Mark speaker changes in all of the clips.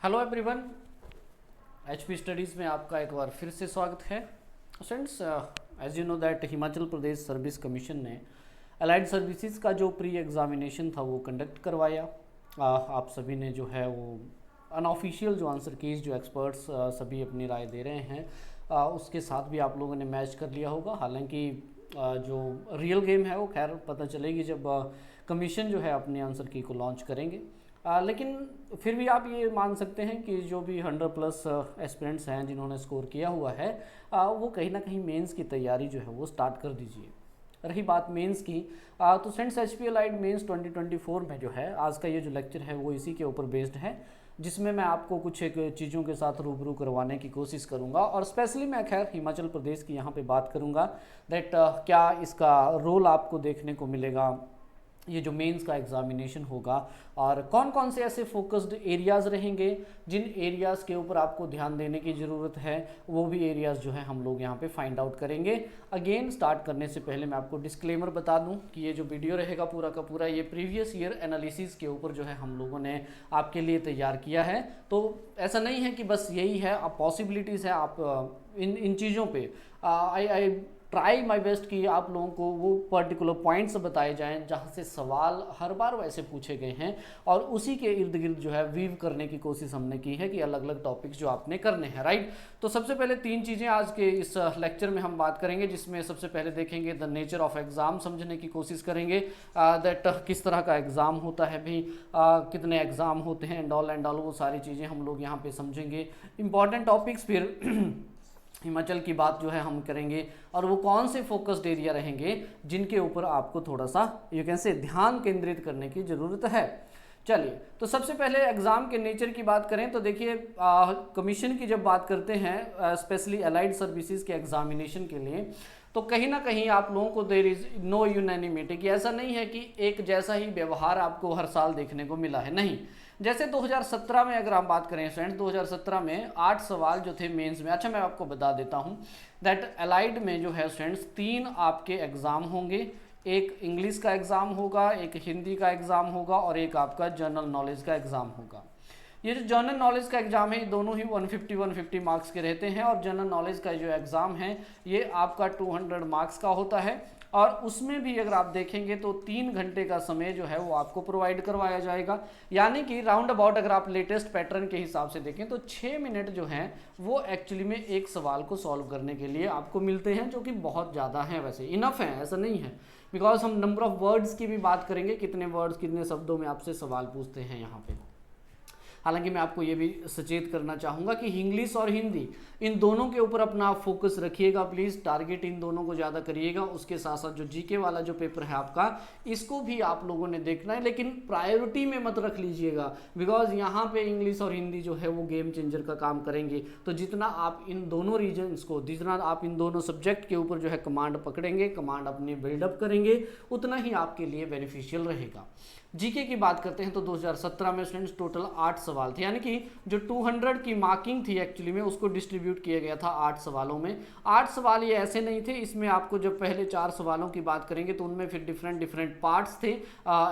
Speaker 1: Hello everyone, HP studies में आपका एक बार फिर से स्वागत है। Friends, as you know that Himachal Pradesh service commission ने अलाइड सर्विसेज का जो प्री एग्ज़ामिनेशन था वो कंडक्ट करवाया। आप सभी ने जो है वो अनऑफिशियल जो आंसर कीज जो एक्सपर्ट्स सभी अपनी राय दे रहे हैं उसके साथ भी आप लोगों ने मैच कर लिया होगा। हालांकि जो रियल गेम है वो खैर पता चलेगी जब कमीशन जो है अपने आंसर की को लॉन्च करेंगे। लेकिन फिर भी आप ये मान सकते हैं कि जो भी 100+ एस्पिरेंट्स हैं जिन्होंने स्कोर किया हुआ है वो कहीं ना कहीं मेंस की तैयारी जो है वो स्टार्ट कर दीजिए। रही बात मेंस की, तो फ्रेंड्स एचपी अलाइड मेंस 2024 में जो है आज का ये जो लेक्चर है वो इसी के ऊपर बेस्ड है, जिसमें मैं आपको कुछ एक चीज़ों के साथ रूबरू करवाने की कोशिश करूंगा। और स्पेशली मैं खैर हिमाचल प्रदेश की यहाँ पे बात करूंगा दैट क्या इसका रोल आपको देखने को मिलेगा, ये जो मेंस का एग्जामिनेशन होगा, और कौन कौन से ऐसे फोकस्ड एरियाज़ रहेंगे जिन एरियाज़ के ऊपर आपको ध्यान देने की ज़रूरत है, वो भी एरियाज़ जो है हम लोग यहाँ पे फाइंड आउट करेंगे। अगेन स्टार्ट करने से पहले मैं आपको डिस्क्लेमर बता दूं कि ये जो वीडियो रहेगा पूरा का पूरा ये प्रीवियस ईयर एनालिसिस के ऊपर जो है हम लोगों ने आपके लिए तैयार किया है। तो ऐसा नहीं है कि बस यही है, आप पॉसिबिलिटीज़ है, आप इन चीज़ों पर आई ट्राई माई बेस्ट कि आप लोगों को वो पर्टिकुलर पॉइंट्स बताए जाएं जहाँ से सवाल हर बार वैसे पूछे गए हैं, और उसी के इर्द गिर्द जो है वीव करने की कोशिश हमने की है कि अलग अलग टॉपिक्स जो आपने करने हैं, राइट। तो सबसे पहले 3 चीज़ें आज के इस लेक्चर में हम बात करेंगे, जिसमें सबसे पहले देखेंगे द नेचर ऑफ एग्ज़ाम, समझने की कोशिश करेंगे दैट किस तरह का एग्ज़ाम होता है भी, कितने एग्ज़ाम होते हैं एंड ऑल वो सारी चीज़ें हम लोग यहाँ पे समझेंगे। इंपॉर्टेंट टॉपिक्स, फिर हिमाचल की बात जो है हम करेंगे, और वो कौन से फोकस्ड एरिया रहेंगे जिनके ऊपर आपको थोड़ा सा यू कैन से ध्यान केंद्रित करने की ज़रूरत है। चलिए, तो सबसे पहले एग्ज़ाम के नेचर की बात करें तो देखिए, कमीशन की जब बात करते हैं स्पेशली अलाइड सर्विसेज के एग्जामिनेशन के लिए, तो कहीं ना कहीं आप लोगों को देयर इज़ नो यूनैनिमिटी, कि ऐसा नहीं है कि एक जैसा ही व्यवहार आपको हर साल देखने को मिला है, नहीं। जैसे 2017 में अगर हम बात करें फ्रेंड्स, 2017 में 8 सवाल जो थे मेंस में, अच्छा मैं आपको बता देता हूं दैट अलाइड में जो है फ्रेंड्स 3 आपके एग्ज़ाम होंगे, एक इंग्लिश का एग्ज़ाम होगा, एक हिंदी का एग्ज़ाम होगा, और एक आपका जनरल नॉलेज का एग्ज़ाम होगा। ये जो जनरल नॉलेज का एग्ज़ाम है ये दोनों ही 150 मार्क्स के रहते हैं, और जनरल नॉलेज का जो एग्ज़ाम है ये आपका 200 मार्क्स का होता है, और उसमें भी अगर आप देखेंगे तो 3 घंटे का समय जो है वो आपको प्रोवाइड करवाया जाएगा। यानी कि राउंड अबाउट अगर आप लेटेस्ट पैटर्न के हिसाब से देखें तो 6 मिनट जो हैं वो एक्चुअली में एक सवाल को सॉल्व करने के लिए आपको मिलते हैं, जो कि बहुत ज़्यादा हैं, वैसे इनफ है, ऐसा नहीं है। बिकॉज हम नंबर ऑफ वर्ड्स की भी बात करेंगे, कितने वर्ड्स कितने शब्दों में आपसे सवाल पूछते हैं यहाँ पे। हालांकि मैं आपको ये भी सचेत करना चाहूँगा कि इंग्लिश और हिंदी इन दोनों के ऊपर अपना फोकस रखिएगा, प्लीज़ टारगेट इन दोनों को ज़्यादा करिएगा। उसके साथ साथ जो जीके वाला जो पेपर है आपका, इसको भी आप लोगों ने देखना है, लेकिन प्रायोरिटी में मत रख लीजिएगा, बिकॉज यहाँ पे इंग्लिश और हिंदी जो है वो गेम चेंजर का काम करेंगे। तो जितना आप इन दोनों रीजन्स को, जितना आप इन दोनों सब्जेक्ट के ऊपर जो है कमांड पकड़ेंगे, कमांड अपनी बिल्डअप करेंगे, उतना ही आपके लिए बेनिफिशियल रहेगा। जीके की बात करते हैं तो 2017 में स्टूडेंट्स टोटल 8 सवाल थे, यानी कि जो 200 की मार्किंग थी एक्चुअली में उसको डिस्ट्रीब्यूट किया गया था 8 सवालों में। 8 सवाल ये ऐसे नहीं थे, इसमें आपको जब पहले 4 सवालों की बात करेंगे तो उनमें फिर डिफरेंट पार्ट्स थे।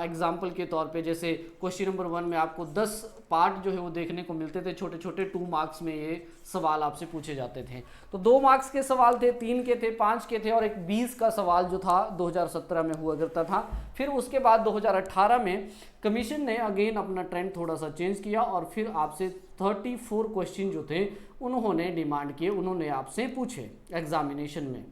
Speaker 1: एग्जाम्पल के तौर पे जैसे क्वेश्चन नंबर 1 में आपको 10 पार्ट जो है वो देखने को मिलते थे, छोटे छोटे 2 मार्क्स में ये सवाल आपसे पूछे जाते थे। तो 2 मार्क्स के सवाल थे, 3 के थे, 5 के थे, और एक 20 का सवाल जो था 2017 में हुआ करता था। फिर उसके बाद 2018 में कमीशन ने अगेन अपना ट्रेंड थोड़ा सा चेंज किया, और फिर आपसे 34 क्वेश्चन जो थे उन्होंने डिमांड किए, उन्होंने आपसे पूछे एग्जामिनेशन में।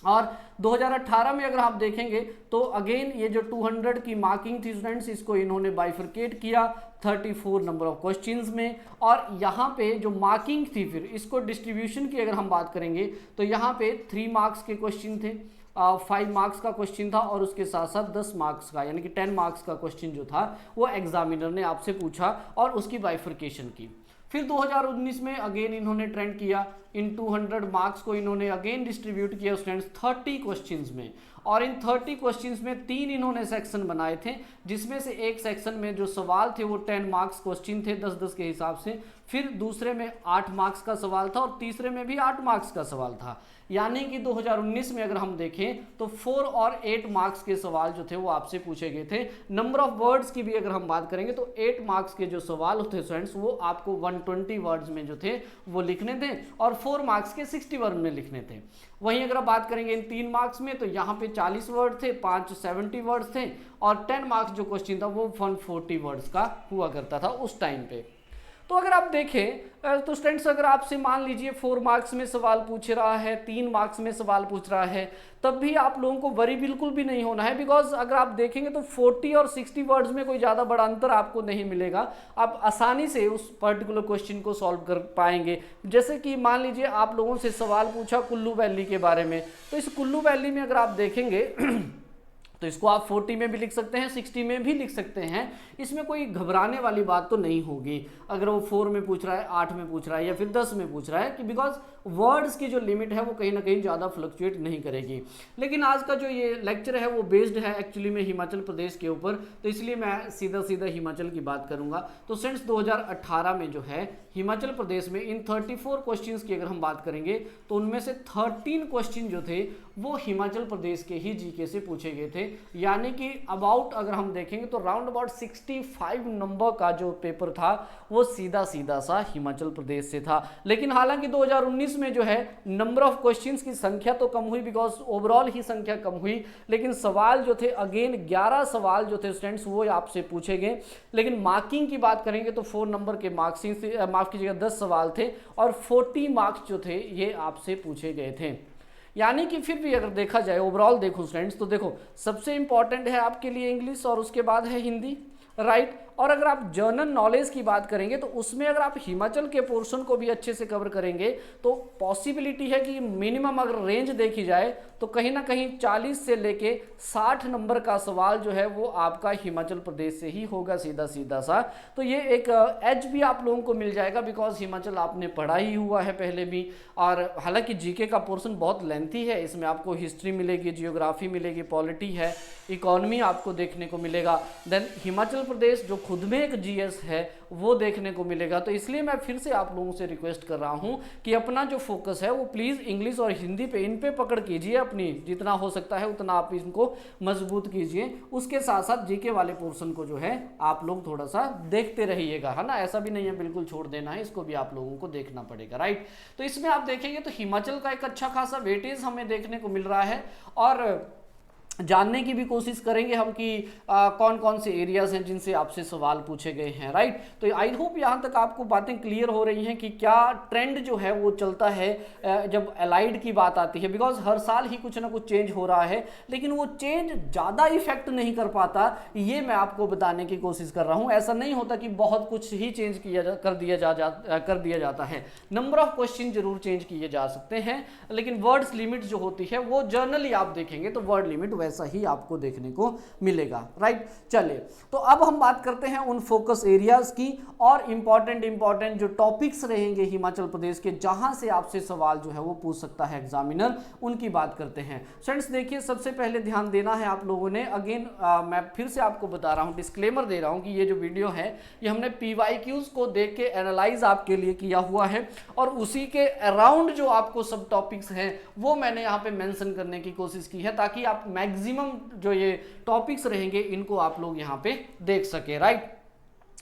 Speaker 1: और 2018 में अगर आप देखेंगे तो अगेन ये जो 200 की मार्किंग थी स्टूडेंट्स, इसको इन्होंने बाइफरकेट किया 34 नंबर ऑफ क्वेश्चंस में, और यहाँ पे जो मार्किंग थी फिर इसको डिस्ट्रीब्यूशन की अगर हम बात करेंगे तो यहाँ पे 3 मार्क्स के क्वेश्चन थे, 5 मार्क्स का क्वेश्चन था, और उसके साथ साथ 10 मार्क्स का यानी कि 10 मार्क्स का क्वेश्चन जो था वो एग्जामिनर ने आपसे पूछा और उसकी बाइफरकेशन की। फिर 2019 में अगेन इन्होंने ट्रेंड किया, इन 200 मार्क्स को इन्होंने अगेन डिस्ट्रीब्यूट किया स्टूडेंट्स 30 क्वेश्चंस में, और इन 30 क्वेश्चंस में 3 इन्होंने सेक्शन बनाए थे, जिसमें से एक सेक्शन में जो सवाल थे वो 10 मार्क्स क्वेश्चन थे 10-10 के हिसाब से, फिर दूसरे में 8 मार्क्स का सवाल था और तीसरे में भी 8 मार्क्स का सवाल था। यानी कि 2019 में अगर हम देखें तो 4 और 8 मार्क्स के सवाल जो थे वो आपसे पूछे गए थे। नंबर ऑफ वर्ड्स की भी अगर हम बात करेंगे तो 8 मार्क्स के जो सवाल होते स्टूडेंट्स वो आपको 120 वर्ड्स में जो थे वो लिखने थे और 4 मार्क्स के 60 वर्ड में लिखने थे। वहीं अगर आप बात करेंगे इन 3 मार्क्स में तो यहाँ पे 40 वर्ड थे, 5 70 वर्ड्स थे और 10 मार्क्स जो क्वेश्चन था वो 140 वर्ड्स का हुआ करता था उस टाइम पे। तो अगर आप देखें तो स्टूडेंट्स अगर आपसे मान लीजिए 4 मार्क्स में सवाल पूछ रहा है, 3 मार्क्स में सवाल पूछ रहा है, तब भी आप लोगों को वरी बिल्कुल भी नहीं होना है, बिकॉज अगर आप देखेंगे तो 40 और 60 वर्ड्स में कोई ज़्यादा बड़ा अंतर आपको नहीं मिलेगा। आप आसानी से उस पर्टिकुलर क्वेश्चन को सॉल्व कर पाएंगे। जैसे कि मान लीजिए आप लोगों से सवाल पूछा कुल्लू वैली के बारे में, तो इस कुल्लू वैली में अगर आप देखेंगे तो इसको आप 40 में भी लिख सकते हैं, 60 में भी लिख सकते हैं। इसमें कोई घबराने वाली बात तो नहीं होगी अगर वो 4 में पूछ रहा है, 8 में पूछ रहा है या फिर 10 में पूछ रहा है, कि बिकॉज वर्ड्स की जो लिमिट है वो कहीं ना कहीं ज़्यादा फ्लक्चुएट नहीं करेगी। लेकिन आज का जो ये लेक्चर है वो बेस्ड है एक्चुअली में हिमाचल प्रदेश के ऊपर, तो इसलिए मैं सीधा सीधा हिमाचल की बात करूंगा। तो सिंस 2018 में जो है हिमाचल प्रदेश में इन 34 क्वेश्चंस की अगर हम बात करेंगे तो उनमें से 13 क्वेश्चन जो थे वो हिमाचल प्रदेश के ही जीके से पूछे गए थे। यानी कि अबाउट अगर हम देखेंगे तो राउंड अबाउट 65 नंबर का जो पेपर था वो सीधा सीधा सा हिमाचल प्रदेश से था। लेकिन हालांकि 2019 में जो है नंबर ऑफ क्वेश्चंस की संख्या तो कम हुई, बिकॉज ओवरऑल ही संख्या कम हुई, लेकिन सवाल जो थे अगेन 11 सवाल जो थे स्टूडेंट्स वो आपसे पूछे गए। लेकिन मार्किंग की बात करेंगे तो 4 नंबर के मार्क्सिंग से माफ कीजिएगा 10 सवाल थे और 40 मार्क्स जो थे ये आपसे पूछे गए थे। यानी कि फिर भी अगर देखा जाए ओवरऑल देखो स्टूडेंट्स, तो देखो सबसे इंपॉर्टेंट है आपके लिए इंग्लिश और उसके बाद है हिंदी, राइट। और अगर आप जनरल नॉलेज की बात करेंगे तो उसमें अगर आप हिमाचल के पोर्शन को भी अच्छे से कवर करेंगे तो पॉसिबिलिटी है कि मिनिमम अगर रेंज देखी जाए तो कहीं ना कहीं 40 से लेके 60 नंबर का सवाल जो है वो आपका हिमाचल प्रदेश से ही होगा सीधा सीधा सा। तो ये एक एज भी आप लोगों को मिल जाएगा, बिकॉज हिमाचल आपने पढ़ा ही हुआ है पहले भी। और हालांकि जीके का पोर्शन बहुत लेंथी है, इसमें आपको हिस्ट्री मिलेगी, जियोग्राफी मिलेगी, पॉलिटी है, इकोनॉमी आपको देखने को मिलेगा, देन हिमाचल प्रदेश जो खुद में एक जीएस है वो देखने को मिलेगा। तो इसलिए मैं फिर से आप लोगों से रिक्वेस्ट कर रहा हूं कि अपना जो फोकस है वो प्लीज़ इंग्लिश और हिंदी पे इन पे पकड़ कीजिए, अपनी जितना हो सकता है उतना आप इनको मजबूत कीजिए। उसके साथ साथ जीके वाले पोर्शन को जो है आप लोग थोड़ा सा देखते रहिएगा, है ना। ऐसा भी नहीं है बिल्कुल छोड़ देना है, इसको भी आप लोगों को देखना पड़ेगा, राइट। तो इसमें आप देखेंगे तो हिमाचल का एक अच्छा खासा वेटेज हमें देखने को मिल रहा है और जानने की भी कोशिश करेंगे हम कि कौन कौन से एरियाज हैं जिनसे आपसे सवाल पूछे गए हैं, राइट। तो आई होप यहाँ तक आपको बातें क्लियर हो रही हैं कि क्या ट्रेंड जो है वो चलता है जब अलाइड की बात आती है, बिकॉज हर साल ही कुछ ना कुछ चेंज हो रहा है, लेकिन वो चेंज ज़्यादा इफेक्ट नहीं कर पाता, ये मैं आपको बताने की कोशिश कर रहा हूँ। ऐसा नहीं होता कि बहुत कुछ ही चेंज कर दिया जाता है। नंबर ऑफ क्वेश्चन जरूर चेंज किए जा सकते हैं, लेकिन वर्ड्स लिमिट जो होती है वो जर्नली आप देखेंगे तो वर्ड लिमिट वैसा ही आपको देखने को मिलेगा, राइट। चलिए तो अब हम बात करते हैं उन फोकस एरियाज की और इंपॉर्टेंट जो टॉपिक्स रहेंगे हिमाचल प्रदेश के जहां से आपसे सवाल जो है वो पूछ सकता है एग्जामिनर, उनकी बात करते हैं। फ्रेंड्स देखिए सबसे पहले ध्यान देना है आप लोगों ने, अगेन मैं फिर से आपको बता रहा हूं, डिस्क्लेमर दे रहा हूं कि ये जो वीडियो है ये हमने PYQs को देख के एनालाइज आपके लिए किया हुआ है और उसी के अराउंड जो आपको सब टॉपिक्स हैं वो मैंने यहाँ पे मेंशन करने की कोशिश की है, ताकि आप मैक्सिमम जो ये टॉपिक्स रहेंगे इनको आप लोग यहाँ पे देख सके, राइट।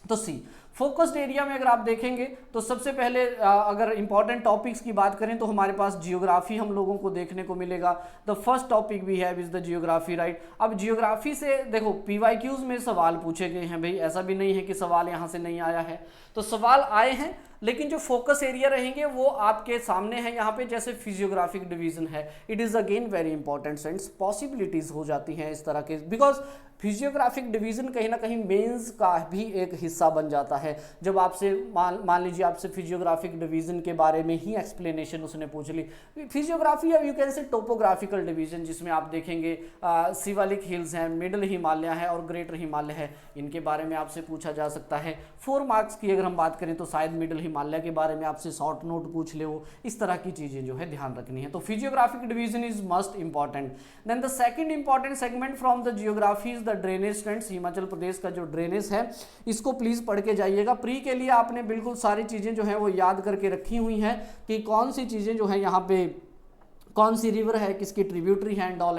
Speaker 1: तो सी फोकस्ड एरिया में अगर आप देखेंगे तो सबसे पहले अगर इंपॉर्टेंट टॉपिक्स की बात करें तो हमारे पास जियोग्राफी हम लोगों को देखने को मिलेगा। The first topic we have is the geography, right. अब जियोग्राफी से देखो PYQs में सवाल पूछे गए हैं भाई, ऐसा भी नहीं है कि सवाल यहाँ से नहीं आया है, तो सवाल आए हैं, लेकिन जो फोकस एरिया रहेंगे वो आपके सामने है यहाँ पे। जैसे फिजियोग्राफिक डिवीजन है, it is again very important sense, possibilities हो जाती हैं इस तरह के, बिकॉज फिजियोग्राफिक डिवीजन कहीं ना कहीं मेंस का भी एक हिस्सा बन जाता है। जब आपसे मान लीजिए आपसे फिजियोग्राफिक डिवीजन के बारे में ही एक्सप्लेनेशन उसने पूछ ली, फिजियोग्राफी या यू कैन से टोपोग्राफिकल डिवीजन, जिसमें आप देखेंगे शिवालिक हिल्स हैं, मिडल हिमालय है और ग्रेटर हिमालय है, इनके बारे में आपसे पूछा जा सकता है। 4 मार्क्स की अगर हम बात करें तो शायद मिडल हिमालय के बारे में आपसे शॉर्ट नोट पूछ ले, वो इस तरह की चीजें जो है ध्यान रखनी है। तो physiographic division is must important. Then the second important segment from the geography is the drainage. Students, Himachal Pradesh का जो ड्रेनेज है इसको प्लीज पढ़ के जाइएगा। प्री के लिए आपने बिल्कुल सारी चीजें जो है वो याद करके रखी हुई हैं कि कौन सी चीजें जो है यहाँ पे, कौन सी रिवर है, किसकी ट्रिब्यूटरी है, एंड ऑल।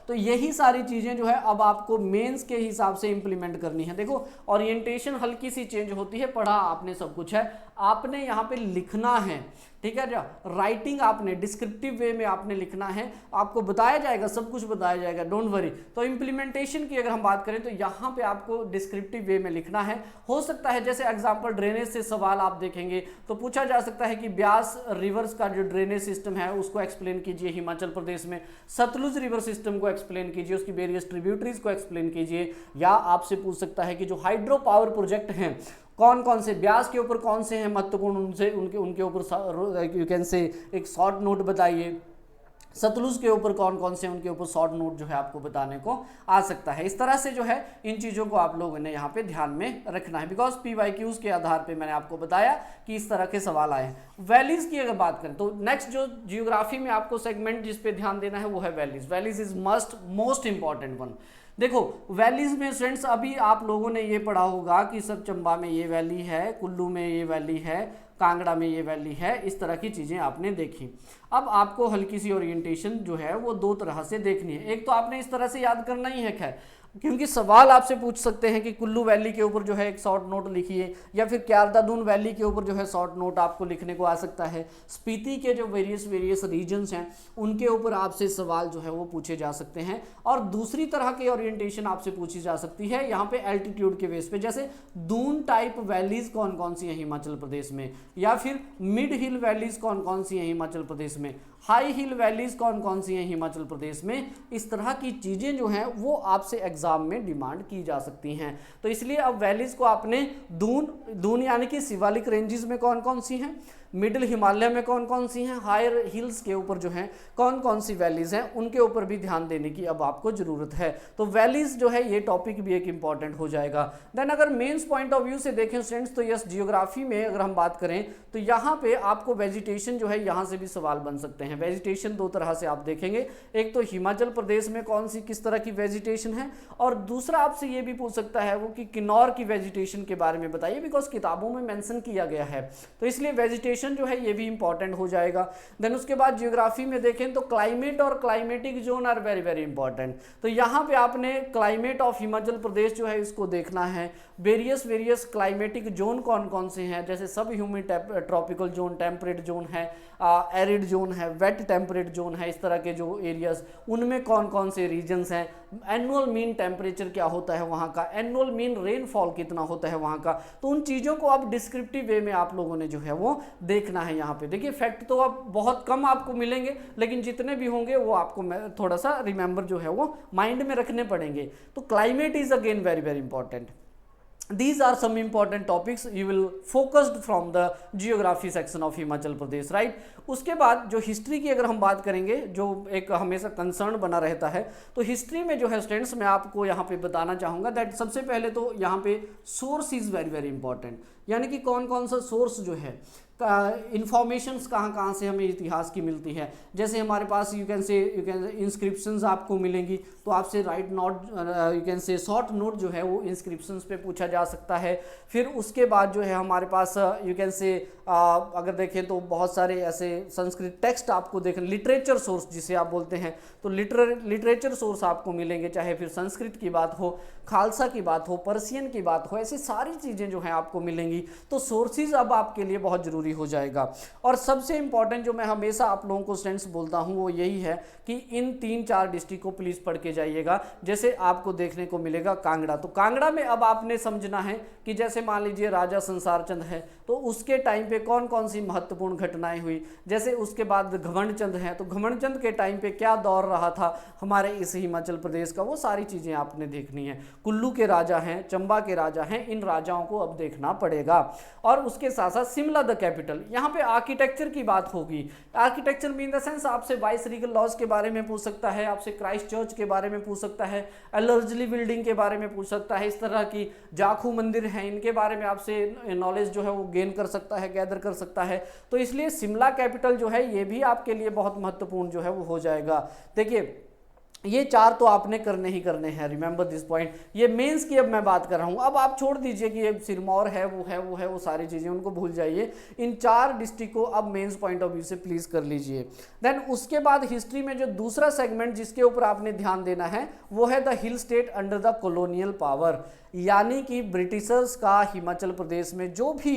Speaker 1: तो यही सारी चीजें जो है अब आपको मेंस के हिसाब से इंप्लीमेंट करनी है। देखो ओरिएंटेशन हल्की सी चेंज होती है, पढ़ा आपने सब कुछ है, आपने यहाँ पे लिखना है, ठीक है। राइटिंग आपने डिस्क्रिप्टिव वे में आपने लिखना है, आपको बताया जाएगा, सब कुछ बताया जाएगा, डोंट वरी। तो इम्प्लीमेंटेशन की अगर हम बात करें तो यहाँ पे आपको डिस्क्रिप्टिव वे में लिखना है। हो सकता है जैसे एग्जांपल ड्रेनेज से सवाल आप देखेंगे तो पूछा जा सकता है कि ब्यास रिवर्स का जो ड्रेनेज सिस्टम है उसको एक्सप्लेन कीजिए हिमाचल प्रदेश में, सतलुज रिवर सिस्टम को एक्सप्लेन कीजिए, उसकी वेरियस ट्रिब्यूटरीज को एक्सप्लेन कीजिए, या आपसे पूछ सकता है कि जो हाइड्रो पावर प्रोजेक्ट हैं कौन कौन से, ब्यास के ऊपर कौन से हैं महत्वपूर्ण, उनसे उनके ऊपर यू कैन से एक शॉर्ट नोट बताइए, सतलुज के ऊपर कौन कौन से उनके ऊपर शॉर्ट नोट जो है आपको बताने को आ सकता है। इस तरह से जो है इन चीज़ों को आप लोगों ने यहाँ पे ध्यान में रखना है, बिकॉज PYQs के आधार पे मैंने आपको बताया कि इस तरह के सवाल आए हैं। वैलीज की अगर बात करें तो नेक्स्ट जो जियोग्राफी में आपको सेगमेंट जिस पे ध्यान देना है वो है valleys. Valleys is most important one. देखो वैलीज में फ्रेंड्स अभी आप लोगों ने ये पढ़ा होगा कि सर चंबा में ये वैली है, कुल्लू में ये वैली है, कांगड़ा में ये वैली है, इस तरह की चीज़ें आपने देखी। अब आपको हल्की सी ओरिएंटेशन जो है वो दो तरह से देखनी है। एक तो आपने इस तरह से याद करना ही है, खैर क्योंकि सवाल आपसे पूछ सकते हैं कि कुल्लू वैली के ऊपर जो है एक शॉर्ट नोट लिखिए, या फिर क्यारदादून वैली के ऊपर जो है शॉर्ट नोट आपको लिखने को आ सकता है। स्पीति के जो वेरियस रीजन्स हैं उनके ऊपर आपसे सवाल जो है वो पूछे जा सकते हैं। और दूसरी तरह की ओरिएंटेशन आपसे पूछी जा सकती है यहाँ पे एल्टीट्यूड के बेस पे, जैसे दून टाइप वैलीज कौन कौन सी हैं हिमाचल प्रदेश में, या फिर मिड हिल वैलीज कौन कौन सी हैं हिमाचल प्रदेश में, हाई हिल वैलीज कौन कौन सी हैं हिमाचल प्रदेश में। इस तरह की चीज़ें जो हैं वो आपसे एग्जाम में डिमांड की जा सकती हैं। तो इसलिए अब वैलीज को आपने दून यानी कि शिवालिक रेंजेस में कौन कौन सी हैं, मिडिल हिमालय में कौन कौन सी हैं, हायर हिल्स के ऊपर जो हैं कौन कौन सी वैलीज हैं, उनके ऊपर भी ध्यान देने की अब आपको जरूरत है। तो वैलीज जो है ये टॉपिक भी एक इंपॉर्टेंट हो जाएगा। देन अगर मेंस पॉइंट ऑफ व्यू से देखें स्टूडेंट्स तो यस जियोग्राफी में अगर हम बात करें तो यहाँ पे आपको वेजिटेशन जो है यहाँ से भी सवाल बन सकते हैं। वेजिटेशन दो तरह से आप देखेंगे, एक तो हिमाचल प्रदेश में कौन सी किस तरह की वेजिटेशन है, और दूसरा आपसे ये भी पूछ सकता है वो कि किन्नौर की वेजिटेशन के बारे में बताइए, बिकॉज किताबों में मेंशन किया गया है। तो इसलिए वेजिटेशन जो है ये भी इंपॉर्टेंट हो जाएगा। देन उसके बाद जियोग्राफी में देखें तो क्लाइमेट और climatic zone are very very important. तो यहाँ पे आपने क्लाइमेट ऑफ हिमाचल प्रदेश जो है इसको देखना है। वेरियस क्लाइमेटिक जोन कौन कौन से हैं, जैसे सब humid tropical zone, temperate zone है, एरिड जोन है, वेट टेम्परेट जोन है, इस तरह के जो एरियाज उनमें कौन कौन से रीजन्स हैं, एनुअल मीन टेम्परेचर क्या होता है वहाँ का, एनुअल मीन रेनफॉल कितना होता है वहाँ का। तो उन चीज़ों को आप डिस्क्रिप्टिव वे में आप लोगों ने जो है वो देखना है। यहाँ पे देखिए फैक्ट तो अब बहुत कम आपको मिलेंगे, लेकिन जितने भी होंगे वो आपको थोड़ा सा रिमेंबर जो है वो माइंड में रखने पड़ेंगे। तो climate is again very very important. These are some important topics you will focused from the geography section of Himachal Pradesh, right? उसके बाद जो हिस्ट्री की अगर हम बात करेंगे, जो एक हमेशा कंसर्न बना रहता है, तो हिस्ट्री में जो है स्टूडेंट्स मैं आपको यहाँ पे बताना चाहूँगा दैट सबसे पहले तो यहाँ पे source is very very important, यानी कि कौन कौन सा सोर्स जो है इंफॉर्मेशंस कहाँ से हमें इतिहास की मिलती है। जैसे हमारे पास यू कैन से इंस्क्रिप्शंस आपको मिलेंगी, तो आपसे राइट नोट यू कैन से शॉर्ट नोट जो है वो इंस्क्रिप्शंस पे पूछा जा सकता है। फिर उसके बाद जो है हमारे पास यू कैन से अगर देखें तो बहुत सारे ऐसे संस्कृत टेक्स्ट आपको देखें, लिटरेचर सोर्स जिसे आप बोलते हैं, तो लिटरेचर सोर्स आपको मिलेंगे, चाहे फिर संस्कृत की बात हो, खालसा की बात हो, पर्शियन की बात हो, ऐसी सारी चीज़ें जो हैं आपको मिलेंगी। तो सोर्सेज अब आपके लिए बहुत ज़रूरी हो जाएगा। और सबसे इंपॉर्टेंट जो मैं हमेशा आप लोगों को स्टूडेंट्स बोलता हूँ वो यही है कि इन 3-4 डिस्ट्रिक्ट को प्लीज़ पढ़ के जाइएगा। जैसे आपको देखने को मिलेगा कांगड़ा, तो कांगड़ा में अब आपने समझना है कि जैसे मान लीजिए राजा संसार चंद है, तो उसके टाइम पे कौन कौन सी महत्वपूर्ण घटनाएं हुई। जैसे उसके बाद घमंड चंद है, तो घमंड चंद के टाइम पे क्या दौर रहा था हमारे इस हिमाचल प्रदेश का, वो सारी चीज़ें आपने देखनी है। कुल्लू के राजा हैं, चंबा के राजा हैं, इन राजाओं को अब देखना पड़ेगा। और उसके साथ साथ शिमला द कैपिटल, यहाँ पे आर्किटेक्चर की बात होगी। आर्किटेक्चर मीन द सेंस आपसे वाइस रीगल लॉज के बारे में पूछ सकता है, आपसे क्राइस्ट चर्च के बारे में पूछ सकता है, एलर्जली बिल्डिंग के बारे में पूछ सकता है, इस तरह की जाक लाखों मंदिर हैं, इनके बारे में आपसे नॉलेज जो है वो गेन कर सकता है, गैदर कर सकता है। तो इसलिए शिमला कैपिटल जो है ये भी आपके लिए बहुत महत्वपूर्ण जो है वो हो जाएगा। देखिए ये 4 तो आपने करने ही करने हैं, रिमेंबर दिस पॉइंट। ये मेंस की अब मैं बात कर रहा हूँ। अब आप छोड़ दीजिए कि ये सिरमौर है वो सारी चीज़ें उनको भूल जाइए। इन 4 डिस्ट्रिक्ट को अब मेंस पॉइंट ऑफ व्यू से प्लीज़ कर लीजिए। देन उसके बाद हिस्ट्री में जो दूसरा सेगमेंट जिसके ऊपर आपने ध्यान देना है वो है the hill state under the colonial power, यानी कि ब्रिटिशर्स का हिमाचल प्रदेश में जो भी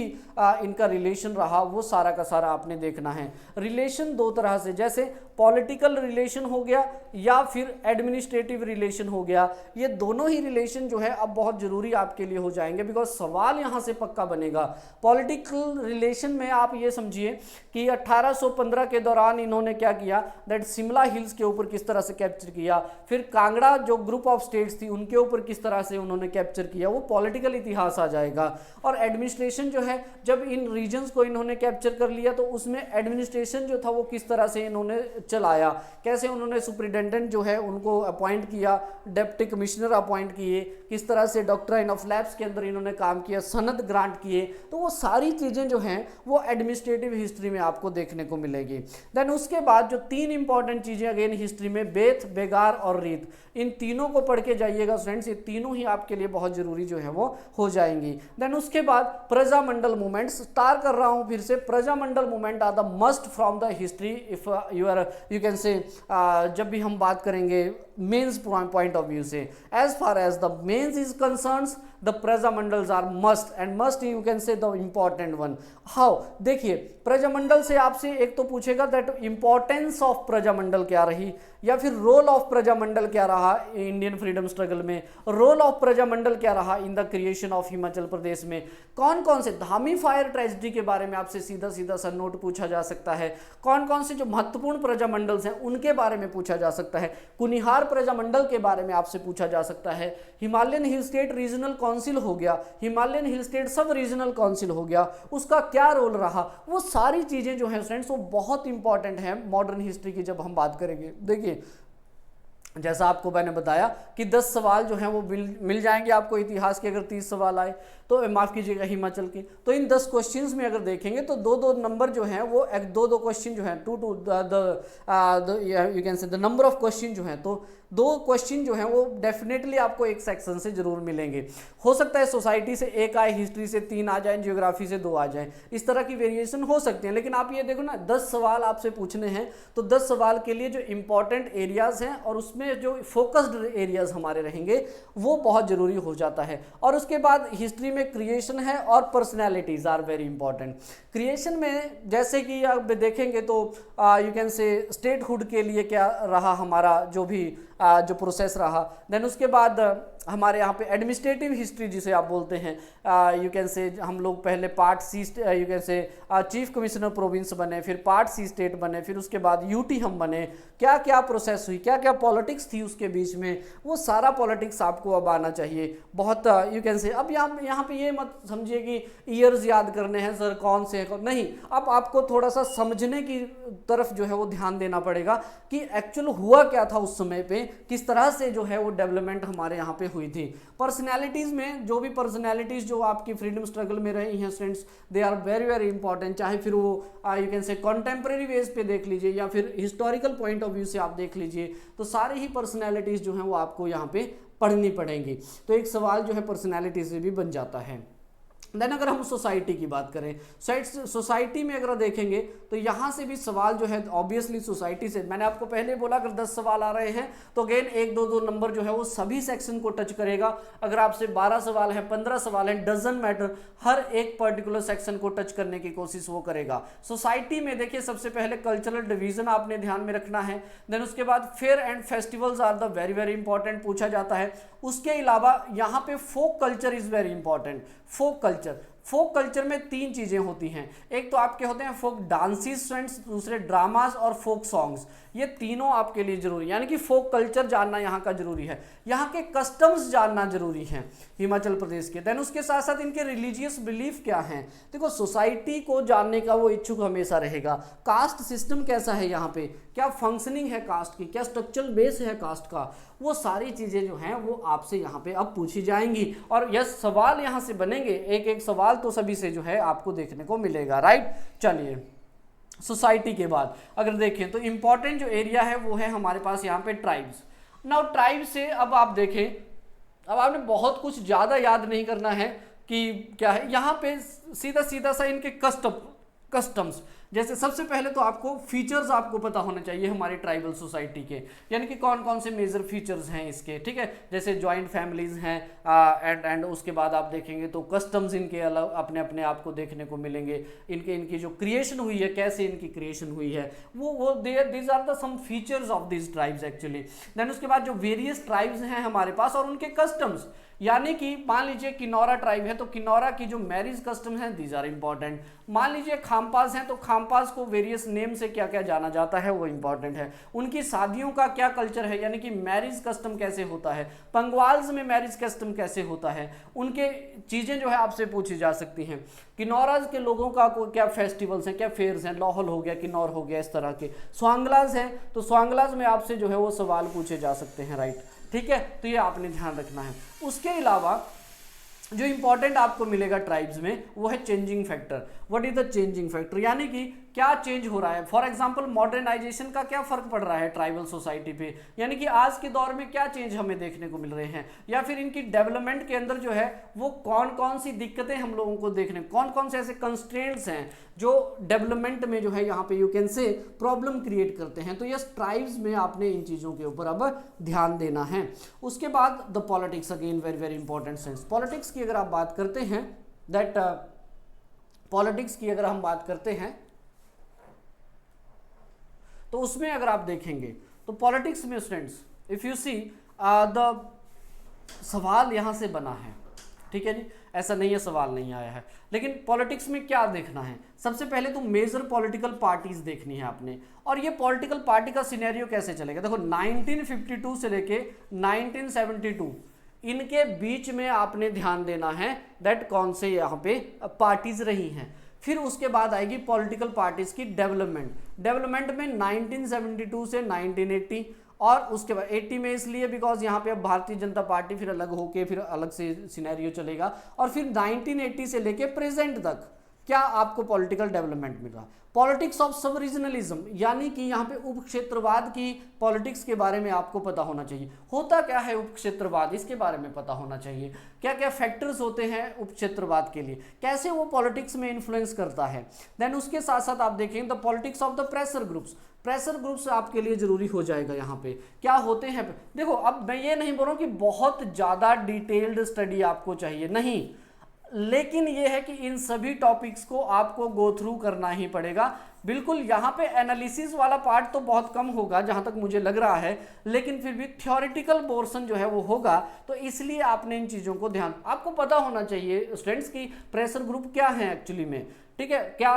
Speaker 1: इनका रिलेशन रहा वो सारा का सारा आपने देखना है। रिलेशन 2 तरह से, जैसे पॉलिटिकल रिलेशन हो गया या फिर एडमिनिस्ट्रेटिव रिलेशन हो गया। ये दोनों ही रिलेशन जो है अब बहुत जरूरी आपके लिए हो जाएंगे, बिकॉज सवाल यहाँ से पक्का बनेगा। पॉलिटिकल रिलेशन में आप ये समझिए कि 1815 के दौरान इन्होंने क्या किया, दैट शिमला हिल्स के ऊपर किस तरह से कैप्चर किया, फिर कांगड़ा जो ग्रुप ऑफ स्टेट्स थी उनके ऊपर किस तरह से उन्होंने कैप्चर किया, वो पॉलिटिकल इतिहास आ जाएगा। और एडमिनिस्ट्रेशन जो है, जब इन रीजन्स को इन्होंने कैप्चर कर लिया तो उसमें एडमिनिस्ट्रेशन जो था वो किस तरह से इन्होंने चलाया, कैसे उन्होंने सुपरिटेंडेंट जो है उनको अपॉइंट किया, डिप्टी कमिश्नर अपॉइंट किए, किस तरह से डॉक्ट्राइन ऑफ लैब्स के अंदर इन्होंने काम किया, सनद ग्रांट किए, तो वो सारी चीज़ें जो हैं वो एडमिनिस्ट्रेटिव हिस्ट्री में आपको देखने को मिलेगी। देन उसके बाद जो 3 इंपॉर्टेंट चीज़ें अगेन हिस्ट्री में, बेथ, बेगार और रीत, इन तीनों को पढ़ के जाइएगा फ्रेंड्स। ये तीनों ही आपके लिए बहुत जरूरी जो है वो हो जाएंगी। देन उसके बाद प्रजामंडल मूवमेंट, स्टार कर रहा हूं फिर से, Prajamandal movement are the must from the history if you can say, जब भी हम बात करेंगे मेंस पॉइंट ऑफ व्यू से, as far as the mains is concerns the Prajamandals are must, and must you can say the important one. How, देखिए प्रजामंडल से आपसे एक तो पूछेगा दैट इंपॉर्टेंस ऑफ प्रजामंडल क्या रही, या फिर रोल ऑफ प्रजामंडल क्या रहा इंडियन फ्रीडम स्ट्रगल में, रोल ऑफ प्रजामंडल क्या रहा in the creation of Himachal Pradesh में, कौन कौन से धामी फायर ट्रेजेडी के बारे में आपसे सीधा सीधा सा नोट पूछा जा सकता है, कौन कौन से जो महत्वपूर्ण प्रजामंडल्स हैं उनके बारे में पूछा जा सकता है, कुनिहार प्रजामंडल के बारे में आपसे पूछा जा सकता है, Himalayan hill state regional council हो गया, हिमालयन हिल स्टेट सब रीजनल काउंसिल हो गया, उसका क्या रोल रहा, वो सारी चीजें जो है फ्रेंड्स वो बहुत इंपॉर्टेंट है मॉडर्न हिस्ट्री की जब हम बात करेंगे। देखिए जैसा आपको मैंने बताया कि 10 सवाल जो हैं वो मिल जाएंगे आपको इतिहास के, अगर 30 सवाल आए तो माफ़ कीजिएगा हिमाचल के, तो इन 10 क्वेश्चंस में अगर देखेंगे तो 2-2 नंबर जो हैं वो 2-2 क्वेश्चन जो हैं, you can say the number of question जो हैं, तो 2 क्वेश्चन जो हैं वो डेफिनेटली आपको एक सेक्शन से जरूर मिलेंगे। हो सकता है सोसाइटी से 1 आए, हिस्ट्री से 3 आ जाए, जियोग्राफी से 2 आ जाए, इस तरह की वेरिएशन हो सकती है। लेकिन आप ये देखो ना 10 सवाल आपसे पूछने हैं तो 10 सवाल के लिए जो इंपॉर्टेंट एरियाज हैं और उसमें जो फोकस्ड एरियाज हमारे रहेंगे वो बहुत जरूरी हो जाता है। और उसके बाद हिस्ट्री में क्रिएशन है और personalities are very important. Creation में जैसे कि आप देखेंगे तो यू कैन से स्टेटहुड के लिए क्या रहा हमारा जो भी जो प्रोसेस रहा, देन उसके बाद हमारे यहाँ पे एडमिनिस्ट्रेटिव हिस्ट्री जिसे आप बोलते हैं, यू कैन से हम लोग पहले part C you can say chief commissioner province बने, फिर पार्ट सी स्टेट बने, फिर उसके बाद यूटी हम बने, क्या क्या प्रोसेस हुई, क्या क्या पॉलिटिक्स थी उसके बीच में, वो सारा पॉलिटिक्स आपको अब आना चाहिए बहुत। यू कैन से अब यहाँ पे ये मत समझिए कि ईयर्स याद करने हैं सर कौन से नहीं, अब आपको थोड़ा सा समझने की तरफ जो है वो ध्यान देना पड़ेगा कि एक्चुअल हुआ क्या था उस समय पे, किस तरह से जो है वो डेवलपमेंट हमारे यहाँ पे हुई थी। पर्सनैलिटीज़ में जो भी पर्सनैलिटीज़ जो आपकी फ्रीडम स्ट्रगल में रही हैं students, they are very very important, चाहे फिर वो you can say contemporary ways पे देख लीजिए या फिर हिस्टोरिकल पॉइंट ऑफ व्यू से आप देख लीजिए, तो सारी ही पर्सनैलिटीज़ जो हैं वो आपको यहाँ पे पढ़नी पड़ेंगी। तो एक सवाल जो है पर्सनैलिटी से भी बन जाता है। देन अगर हम सोसाइटी की बात करें, सोसाइटी में अगर देखेंगे तो यहाँ से भी सवाल जो है ऑब्वियसली सोसाइटी से, मैंने आपको पहले बोला अगर 10 सवाल आ रहे हैं तो अगेन 1-2 नंबर जो है वो सभी सेक्शन को टच करेगा। अगर आपसे 12 सवाल है, 15 सवाल है, डजंट मैटर, हर एक पर्टिकुलर सेक्शन को टच करने की कोशिश वो करेगा। सोसाइटी में देखिए सबसे पहले कल्चरल डिवीजन आपने ध्यान में रखना है, देन उसके बाद fair and festivals are the very very important पूछा जाता है। उसके अलावा यहाँ पे folk culture is very important. Folk culture में 3 चीजें होती हैं, एक तो आपके होते हैं फोक डांसेस फ्रेंड्स, दूसरे ड्रामास और फोक सॉन्ग्स, ये तीनों आपके लिए जरूरी, यानी कि फोक कल्चर जानना यहाँ का जरूरी है, यहाँ के कस्टम्स जानना जरूरी है हिमाचल प्रदेश के। देन उसके साथ साथ इनके रिलीजियस बिलीफ क्या हैं, देखो सोसाइटी को जानने का वो इच्छुक हमेशा रहेगा। कास्ट सिस्टम कैसा है यहाँ पे, क्या फंक्शनिंग है कास्ट की, क्या स्ट्रक्चरल बेस है कास्ट का, वो सारी चीज़ें जो हैं वो आपसे यहाँ पे अब पूछी जाएंगी। और यस, सवाल यहाँ से बनेंगे, एक एक सवाल तो सभी से जो है आपको देखने को मिलेगा, राइट। चलिए, सोसाइटी के बाद अगर देखें तो इंपॉर्टेंट जो एरिया है वो है हमारे पास यहाँ पे ट्राइब्स। नाउ ट्राइब से अब आप देखें, अब आपने बहुत कुछ ज़्यादा याद नहीं करना है कि क्या है यहाँ पे, सीधा सीधा सा इनके कस्टम्स। जैसे सबसे पहले तो आपको फीचर्स आपको पता होने चाहिए हमारी ट्राइबल सोसाइटी के, यानी कि कौन कौन से मेजर फीचर्स हैं इसके, ठीक है। जैसे जॉइंट फैमिलीज हैं एंड उसके बाद आप देखेंगे तो कस्टम्स इनके अलग अपने अपने आपको देखने को मिलेंगे। इनकी जो क्रिएशन हुई है, कैसे इनकी क्रिएशन हुई है, वो these are the some features of this tribes actually. Then उसके बाद जो वेरियस ट्राइब्स हैं हमारे पास और उनके कस्टम्स, यानी कि मान लीजिए किन्नौरा ट्राइब है तो किन्नौरा की जो मैरिज कस्टम है दीज आर इंपॉर्टेंट। मान लीजिए खामपास हैं तो खामपास को वेरियस नेम से क्या क्या जाना जाता है वो इंपॉर्टेंट है। उनकी शादियों का क्या कल्चर है, यानी कि मैरिज कस्टम कैसे होता है, पंगवाल्स में मैरिज कस्टम कैसे होता है, उनके चीज़ें जो है आपसे पूछी जा सकती हैं। किन्नौराज के लोगों का क्या फेस्टिवल्स हैं, क्या फेयर्स हैं, लाहौल हो गया, किन्नौर हो गया, इस तरह के। स्वांगलाज हैं तो स्वांगलाज में आपसे जो है वो सवाल पूछे जा सकते हैं, राइट, ठीक है। तो ये आपने ध्यान रखना है। उसके अलावा जो इंपॉर्टेंट आपको मिलेगा ट्राइब्स में वो है changing factor. What is the changing factor, यानी कि क्या चेंज हो रहा है। फॉर एग्जांपल मॉडर्नाइजेशन का क्या फर्क पड़ रहा है ट्राइबल सोसाइटी पे, यानी कि आज के दौर में क्या चेंज हमें देखने को मिल रहे हैं, या फिर इनकी डेवलपमेंट के अंदर जो है वो कौन कौन सी दिक्कतें हम लोगों को देखने, कौन कौन से ऐसे कंस्ट्रेंट्स हैं जो डेवलपमेंट में जो है यहाँ पे यू कैन से प्रॉब्लम क्रिएट करते हैं। तो यस, ट्राइब्स में आपने इन चीज़ों के ऊपर अब ध्यान देना है। उसके बाद the politics, again very very important sense. Politics की अगर आप बात करते हैं, दैट पॉलिटिक्स की अगर हम बात करते हैं तो उसमें अगर आप देखेंगे तो पॉलिटिक्स में students, if you see the सवाल यहां से बना है, ठीक है जी, ऐसा नहीं है सवाल नहीं आया है, लेकिन पॉलिटिक्स में क्या देखना है। सबसे पहले तो मेजर पॉलिटिकल पार्टीज देखनी है आपने, और ये पॉलिटिकल पार्टी का सिनेरियो कैसे चलेगा। देखो 1952 से लेके 1972 इनके बीच में आपने ध्यान देना है दैट कौन से यहाँ पे पार्टीज रही हैं। फिर उसके बाद आएगी पॉलिटिकल पार्टीज की डेवलपमेंट में 1972 से 1980, और उसके बाद 80 में इसलिए बिकॉज यहाँ पे अब भारतीय जनता पार्टी फिर अलग होके फिर अलग से सिनेरियो चलेगा, और फिर 1980 से लेके प्रेजेंट तक क्या आपको पॉलिटिकल डेवलपमेंट मिला। पॉलिटिक्स ऑफ सब रीजनलिज्म, यानी कि यहाँ पे उप क्षेत्रवाद की पॉलिटिक्स के बारे में आपको पता होना चाहिए। होता क्या है उप क्षेत्रवाद, इसके बारे में पता होना चाहिए। क्या क्या फैक्टर्स होते हैं उप क्षेत्रवाद के लिए, कैसे वो पॉलिटिक्स में इन्फ्लुएंस करता है। देन उसके साथ साथ आप देखें the politics of the pressure groups आपके लिए जरूरी हो जाएगा। यहाँ पे क्या होते हैं, देखो अब मैं ये नहीं बोल रहा हूँ कि बहुत ज़्यादा डिटेल्ड स्टडी आपको चाहिए, नहीं, लेकिन ये है कि इन सभी टॉपिक्स को आपको गो थ्रू करना ही पड़ेगा। बिल्कुल यहाँ पे एनालिसिस वाला पार्ट तो बहुत कम होगा जहाँ तक मुझे लग रहा है, लेकिन फिर भी थ्योरेटिकल पोर्शन जो है वो होगा, तो इसलिए आपने इन चीज़ों को ध्यान, आपको पता होना चाहिए स्टूडेंट्स की प्रेशर ग्रुप क्या है एक्चुअली में, ठीक है, क्या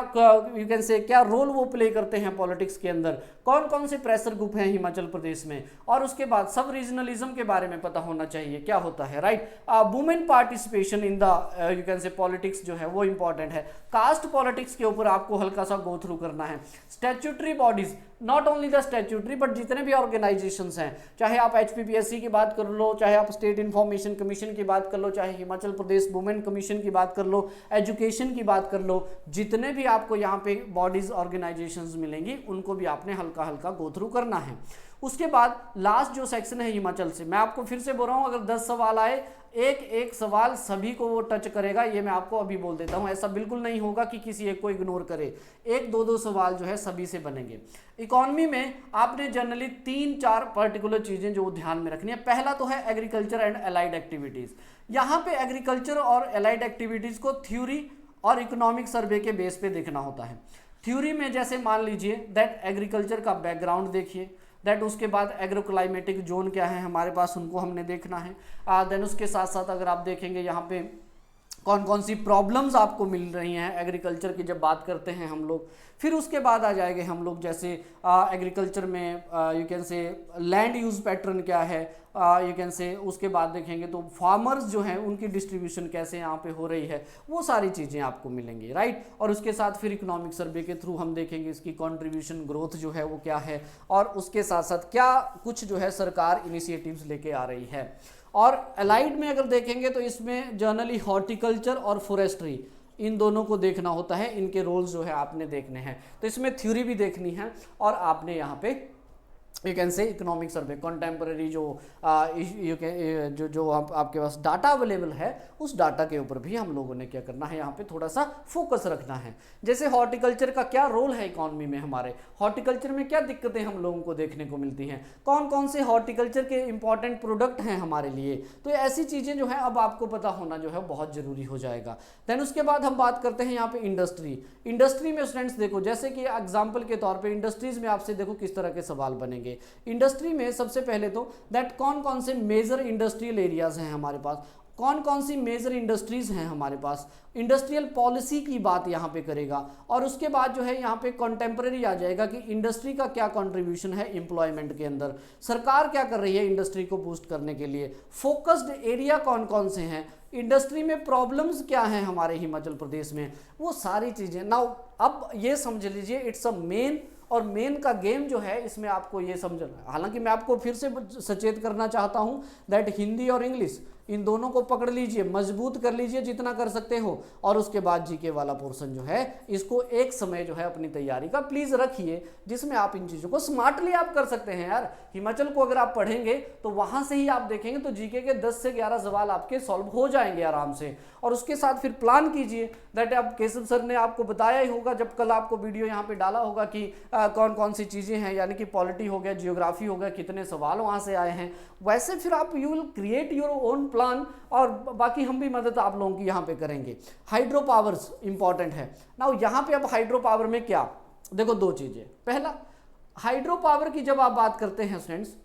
Speaker 1: यू कैन से क्या रोल वो प्ले करते हैं पॉलिटिक्स के अंदर, कौन कौन से प्रेशर ग्रुप हैं हिमाचल प्रदेश में, और उसके बाद सब रीजनलिज्म के बारे में पता होना चाहिए क्या होता है, right. Women participation in the you can से पॉलिटिक्स जो है वो इंपॉर्टेंट है। कास्ट पॉलिटिक्स के ऊपर आपको हल्का सा गो थ्रू करना है। Statutory bodies, not only the statutory but जितने भी ऑर्गेनाइजेशंस हैं, चाहे आप HPPSC की बात कर लो, चाहे आप स्टेट इंफॉर्मेशन कमीशन की बात कर लो, चाहे हिमाचल प्रदेश वुमेन कमीशन की बात कर लो, एजुकेशन की बात कर लो, जितने भी आपको यहाँ पे बॉडीज ऑर्गेनाइजेशंस मिलेंगी उनको भी आपने हल्का हल्का गो थ्रू करना है। उसके बाद लास्ट जो सेक्शन है हिमाचल से, मैं आपको फिर से बोल रहा हूँ, अगर 10 सवाल आए, एक एक सवाल सभी को वो टच करेगा, ये मैं आपको अभी बोल देता हूँ। ऐसा बिल्कुल नहीं होगा कि किसी एक को इग्नोर करे, एक दो सवाल जो है सभी से बनेंगे। इकोनॉमी में आपने जनरली 3-4 पर्टिकुलर चीज़ें जो ध्यान में रखनी है। पहला तो है एग्रीकल्चर एंड एलाइड एक्टिविटीज़। यहाँ पे एग्रीकल्चर और एलाइड एक्टिविटीज़ को थ्योरी और इकोनॉमिक सर्वे के बेस पे देखना होता है। थ्योरी में जैसे मान लीजिए दैट एग्रीकल्चर का बैकग्राउंड देखिए, दैट उसके बाद एग्रोक्लाइमेटिक जोन क्या है हमारे पास, उनको हमने देखना है। देन उसके साथ साथ अगर आप देखेंगे यहाँ पे कौन कौन सी प्रॉब्लम्स आपको मिल रही हैं एग्रीकल्चर की जब बात करते हैं हम लोग। फिर उसके बाद आ जाएंगे हम लोग जैसे एग्रीकल्चर में यू कैन से लैंड यूज़ पैटर्न क्या है, यू कैन से उसके बाद देखेंगे तो फार्मर्स जो हैं उनकी डिस्ट्रीब्यूशन कैसे यहाँ पे हो रही है, वो सारी चीज़ें आपको मिलेंगी, राइट। और उसके साथ फिर इकोनॉमिक सर्वे के थ्रू हम देखेंगे इसकी कंट्रीब्यूशन ग्रोथ जो है वो क्या है, और उसके साथ साथ क्या कुछ जो है सरकार इनिशिएटिव्स लेके आ रही है। और अलाइड में अगर देखेंगे तो इसमें जनरली हॉर्टिकल्चर और फॉरेस्ट्री इन दोनों को देखना होता है, इनके रोल्स जो है आपने देखने हैं। तो इसमें थ्योरी भी देखनी है और आपने यहाँ पे यू कैन से इकोनॉमिक सर्वे कंटेम्प्रेरी जो आपके पास डाटा अवेलेबल है उस डाटा के ऊपर भी हम लोगों ने क्या करना है, यहाँ पे थोड़ा सा फोकस रखना है। जैसे हॉर्टिकल्चर का क्या रोल है इकोनॉमी में, हमारे हॉर्टिकल्चर में क्या दिक्कतें हम लोगों को देखने को मिलती हैं, कौन कौन से हॉर्टिकल्चर के इंपॉर्टेंट प्रोडक्ट हैं हमारे लिए, तो ऐसी चीज़ें जो है अब आपको पता होना जो है बहुत ज़रूरी हो जाएगा। देन उसके बाद हम बात करते हैं यहाँ पे इंडस्ट्री में स्टूडेंट्स देखो, जैसे कि एग्जाम्पल के तौर पर इंडस्ट्रीज में आपसे देखो किस तरह के सवाल बनेंगे। इंडस्ट्री में सबसे पहले तो दैट कौन कौन से मेजर इंडस्ट्रियल एरियाज हैं हमारे पास, कौन कौन सी मेजर इंडस्ट्रीज हैं हमारे पास, इंडस्ट्रियल पॉलिसी की बात यहाँ पे करेगा। और उसके बाद जो है यहाँ पे कंटेम्प्रेरी आ जाएगा कि इंडस्ट्री का क्या कंट्रीब्यूशन है एम्प्लॉयमेंट के अंदर, सरकार क्या कर रही है इंडस्ट्री को बूस्ट करने के लिए, फोकस्ड एरिया कौन कौन से हैं, इंडस्ट्री में प्रॉब्लम्स क्या हैं हमारे हिमाचल प्रदेश में, वो सारी चीज़ें। नाउ अब ये समझ लीजिए इट्स अ मेन, और मेन का गेम जो है इसमें आपको ये समझना है। हालांकि मैं आपको फिर से सचेत करना चाहता हूं दैट हिंदी और इंग्लिश इन दोनों को पकड़ लीजिए, मजबूत कर लीजिए जितना कर सकते हो, और उसके बाद जीके वाला पोर्शन जो है इसको एक समय जो है अपनी तैयारी का प्लीज रखिए, जिसमें आप इन चीज़ों को स्मार्टली आप कर सकते हैं। यार हिमाचल को अगर आप पढ़ेंगे तो वहां से ही आप देखेंगे तो जीके के 10 से 11 सवाल आपके सॉल्व हो जाएंगे आराम से। और उसके साथ फिर प्लान कीजिए दैट अब केशव सर ने आपको बताया ही होगा जब कल आपको वीडियो यहाँ पे डाला होगा कि कौन कौन सी चीज़ें हैं, यानी कि पॉलिटी हो गया, जियोग्राफी हो गया, कितने सवाल वहाँ से आए हैं, वैसे फिर आप you will create your own plan, और बाकी हम भी मदद आप लोगों की यहाँ पे करेंगे। हाइड्रो पावर्स इंपॉर्टेंट है ना। यहाँ पे अब हाइड्रो पावर में क्या, देखो दो चीज़ें। पहला, हाइड्रो पावर की जब आप बात करते हैं स्टूडेंट्स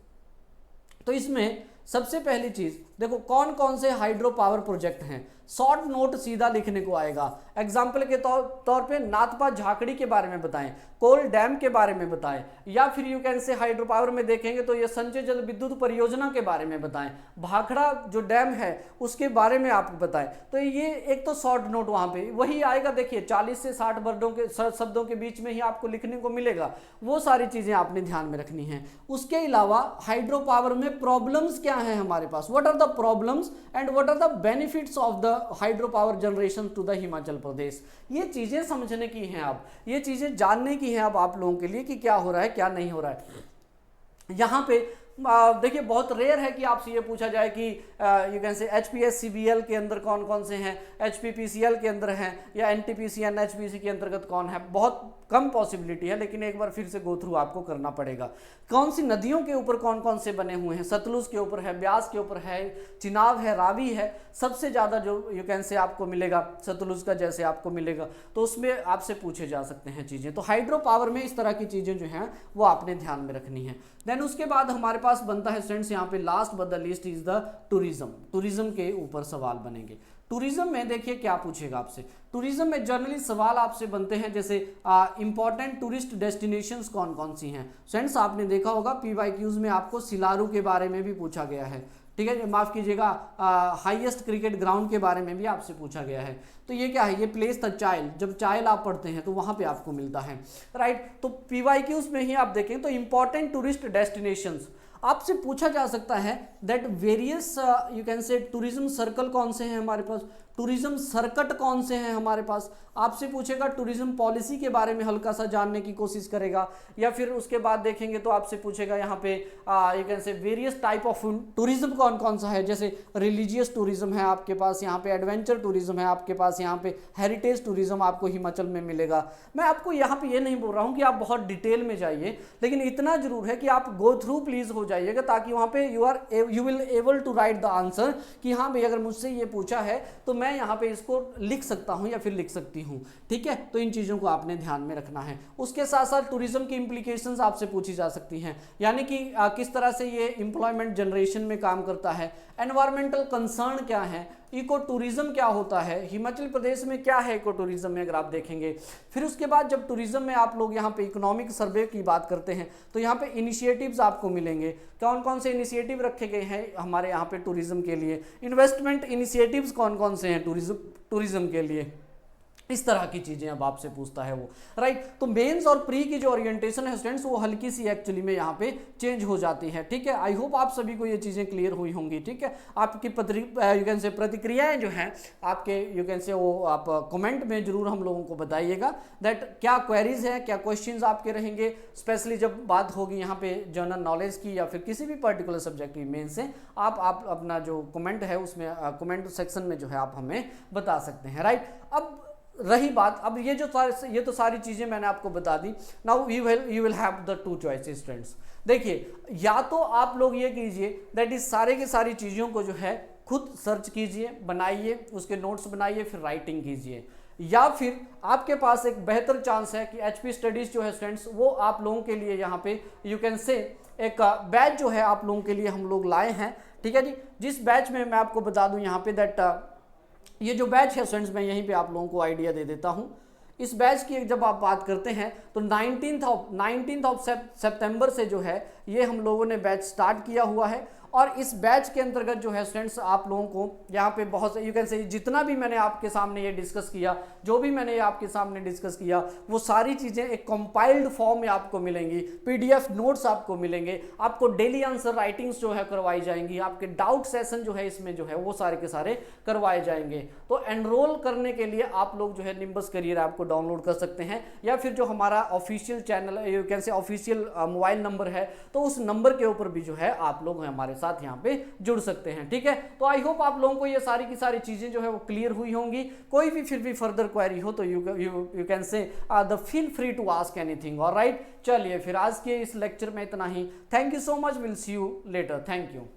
Speaker 1: तो इसमें सबसे पहली चीज देखो कौन कौन से हाइड्रो पावर प्रोजेक्ट हैं, शॉर्ट नोट सीधा लिखने को आएगा। एग्जाम्पल के तौर पे नाथपा झाकड़ी के बारे में बताएं, कोल डैम के बारे में बताएं, या फिर यू कैन से हाइड्रो पावर में देखेंगे तो ये संचय जल विद्युत परियोजना के बारे में बताएं, भाखड़ा जो डैम है उसके बारे में आप बताएं। तो ये एक तो शॉर्ट नोट वहां पे वही आएगा, देखिए 40 से 60 वर्डों के शब्दों के बीच में ही आपको लिखने को मिलेगा, वो सारी चीजें आपने ध्यान में रखनी है। उसके अलावा हाइड्रो पावर में प्रॉब्लम्स क्या है हमारे पास, what are the problems and what are the benefits of the hydro power generation to the Himachal Pradesh, ये चीजें समझने की हैं, आप ये चीजें जानने की हैं अब आप लोगों के लिए कि क्या हो रहा है क्या नहीं हो रहा है। यहाँ पे देखिए बहुत रेयर है कि आपसे ये पूछा जाए कि यू कैन से HPSCBL के अंदर कौन कौन से हैं, HPPCL के अंदर हैं, या NTPC NHPC के अंतर्गत कौन है, बहुत कम पॉसिबिलिटी है, लेकिन एक बार फिर से गो थ्रू आपको करना पड़ेगा। कौन सी नदियों के ऊपर कौन कौन से बने हुए हैं, सतलुज के ऊपर है, ब्यास के ऊपर है, चिनाब है, रावी है, सबसे ज़्यादा जो यू कैन से आपको मिलेगा सतलुज का जैसे आपको मिलेगा, तो उसमें आपसे पूछे जा सकते हैं चीज़ें। तो हाइड्रो पावर में इस तरह की चीज़ें जो हैं वो आपने ध्यान में रखनी है। देन उसके बाद हमारे पास बनता है स्टूडेंट्स यहाँ पे last but the least is the tourism. Tourism के ऊपर सवाल बनेंगे। टूरिज्म में देखिए क्या पूछेगा आपसे, टूरिज्म में जनरली सवाल आपसे बनते हैं जैसे इंपॉर्टेंट टूरिस्ट डेस्टिनेशंस कौन कौन सी हैं। फ्रेंड्स आपने देखा होगा PYQs में आपको सिलारू के बारे में भी पूछा गया है, ठीक है, माफ कीजिएगा हाईएस्ट क्रिकेट ग्राउंड के बारे में भी आपसे पूछा गया है। तो ये क्या है, ये प्लेस था चाइल, जब चाइल आप पढ़ते हैं तो वहां पे आपको मिलता है, राइट। तो PYQs में ही आप देखें तो इंपॉर्टेंट टूरिस्ट डेस्टिनेशंस आपसे पूछा जा सकता है दैट वेरियस यू कैन से टूरिज्म सर्कल कौन से हैं हमारे पास, टूरिज्म सर्कट कौन से हैं हमारे पास, आपसे पूछेगा टूरिज्म पॉलिसी के बारे में हल्का सा जानने की कोशिश करेगा, या फिर उसके बाद देखेंगे तो आपसे पूछेगा यहाँ पे यू कैन से वेरियस टाइप ऑफ टूरिज्म कौन कौन सा है, जैसे रिलीजियस टूरिज्म है आपके पास, यहाँ पे एडवेंचर टूरिज्म है आपके पास, यहाँ पे हेरिटेज टूरिज्म आपको हिमाचल में मिलेगा। मैं आपको यहाँ पे ये नहीं बोल रहा हूँ कि आप बहुत डिटेल में जाइए, लेकिन इतना जरूर है कि आप गो थ्रू प्लीज हो जाइएगा, ताकि वहाँ पे you will able to write the answer कि हाँ भाई अगर मुझसे ये पूछा है तो मैं यहाँ पे इसको लिख सकता हूँ या फिर लिख सकती हूँ, ठीक है। तो इन चीज़ों को आपने ध्यान में रखना है। उसके साथ साथ टूरिज्म की इंप्लीकेशंस आपसे पूछी जा सकती हैं, यानी कि किस तरह से ये एम्प्लॉयमेंट जनरेशन में काम करता है, एनवायरमेंटल कंसर्न क्या है, इको टूरिज्म क्या होता है, हिमाचल प्रदेश में क्या है इको टूरिज्म में अगर आप देखेंगे। फिर उसके बाद जब टूरिज्म में आप लोग यहाँ पे इकोनॉमिक सर्वे की बात करते हैं तो यहाँ पे इनिशिएटिव्स आपको मिलेंगे, कौन कौन से इनिशिएटिव रखे गए हैं हमारे यहाँ पे टूरिज्म के लिए, इन्वेस्टमेंट इनिशिएटिव्स कौन कौन से हैं टूरिज्म के लिए, इस तरह की चीज़ें अब आपसे पूछता है वो, राइट। तो मेंस और प्री की जो ओरिएंटेशन है स्टूडेंट्स वो हल्की सी एक्चुअली में यहाँ पे चेंज हो जाती है, ठीक है। आई होप आप सभी को ये चीज़ें क्लियर हुई होंगी, ठीक है। आपकी यू कैन से प्रतिक्रियाएं जो हैं आपके यू कैन से वो आप कमेंट में जरूर हम लोगों को बताइएगा दैट क्या क्वेरीज हैं, क्या क्वेश्चंस आपके रहेंगे, स्पेशली जब बात होगी यहाँ पे जनरल नॉलेज की या फिर किसी भी पर्टिकुलर सब्जेक्ट की मेन से, आप अपना जो कमेंट है उसमें कमेंट सेक्शन में जो है आप हमें बता सकते हैं, राइट। अब रही बात, अब ये तो सारी चीज़ें मैंने आपको बता दी। Now you will have the two choices students. देखिए, या तो आप लोग ये कीजिए दैट इज सारे की सारी चीज़ों को जो है खुद सर्च कीजिए, बनाइए, उसके नोट्स बनाइए, फिर राइटिंग कीजिए, या फिर आपके पास एक बेहतर चांस है कि एचपी स्टडीज़ जो है स्टूडेंट्स वो आप लोगों के लिए यहाँ पे यू कैन से एक बैच जो है आप लोगों के लिए हम लोग लाए हैं, ठीक है जी। जिस बैच में मैं आपको बता दूँ यहाँ पे दैट ये जो बैच है स्टूडेंट्स मैं यहीं पे आप लोगों को आइडिया दे देता हूँ। इस बैच की जब आप बात करते हैं तो 19 ऑफ सितंबर से जो है ये हम लोगों ने बैच स्टार्ट किया हुआ है, और इस बैच के अंतर्गत जो है स्टूडेंट्स आप लोगों को यहाँ पे बहुत यू कैन से जितना भी मैंने आपके सामने ये डिस्कस किया, जो भी मैंने आपके सामने डिस्कस किया, वो सारी चीज़ें एक कंपाइल्ड फॉर्म में आपको मिलेंगी, पीडीएफ नोट्स आपको मिलेंगे, आपको डेली आंसर राइटिंग्स जो है करवाई जाएंगी, आपके डाउट सेशन जो है इसमें जो है वो सारे के सारे करवाए जाएंगे। तो एनरोल करने के लिए आप लोग जो है निम्बस करियर ऐप को डाउनलोड कर सकते हैं, या फिर जो हमारा ऑफिशियल चैनल यू कैन से ऑफिशियल मोबाइल नंबर है तो उस नंबर के ऊपर भी जो है आप लोग हमारे साथ यहाँ पे जुड़ सकते हैं, ठीक है। तो आई होप आप लोगों को ये सारी की सारी चीजें जो है वो क्लियर हुई होंगी। कोई भी फिर भी फर्दर क्वेरी हो तो you can say the feel free to ask anything, alright. चलिए फिर आज के इस लेक्चर में इतना ही। Thank you so much, will see you later, thank you.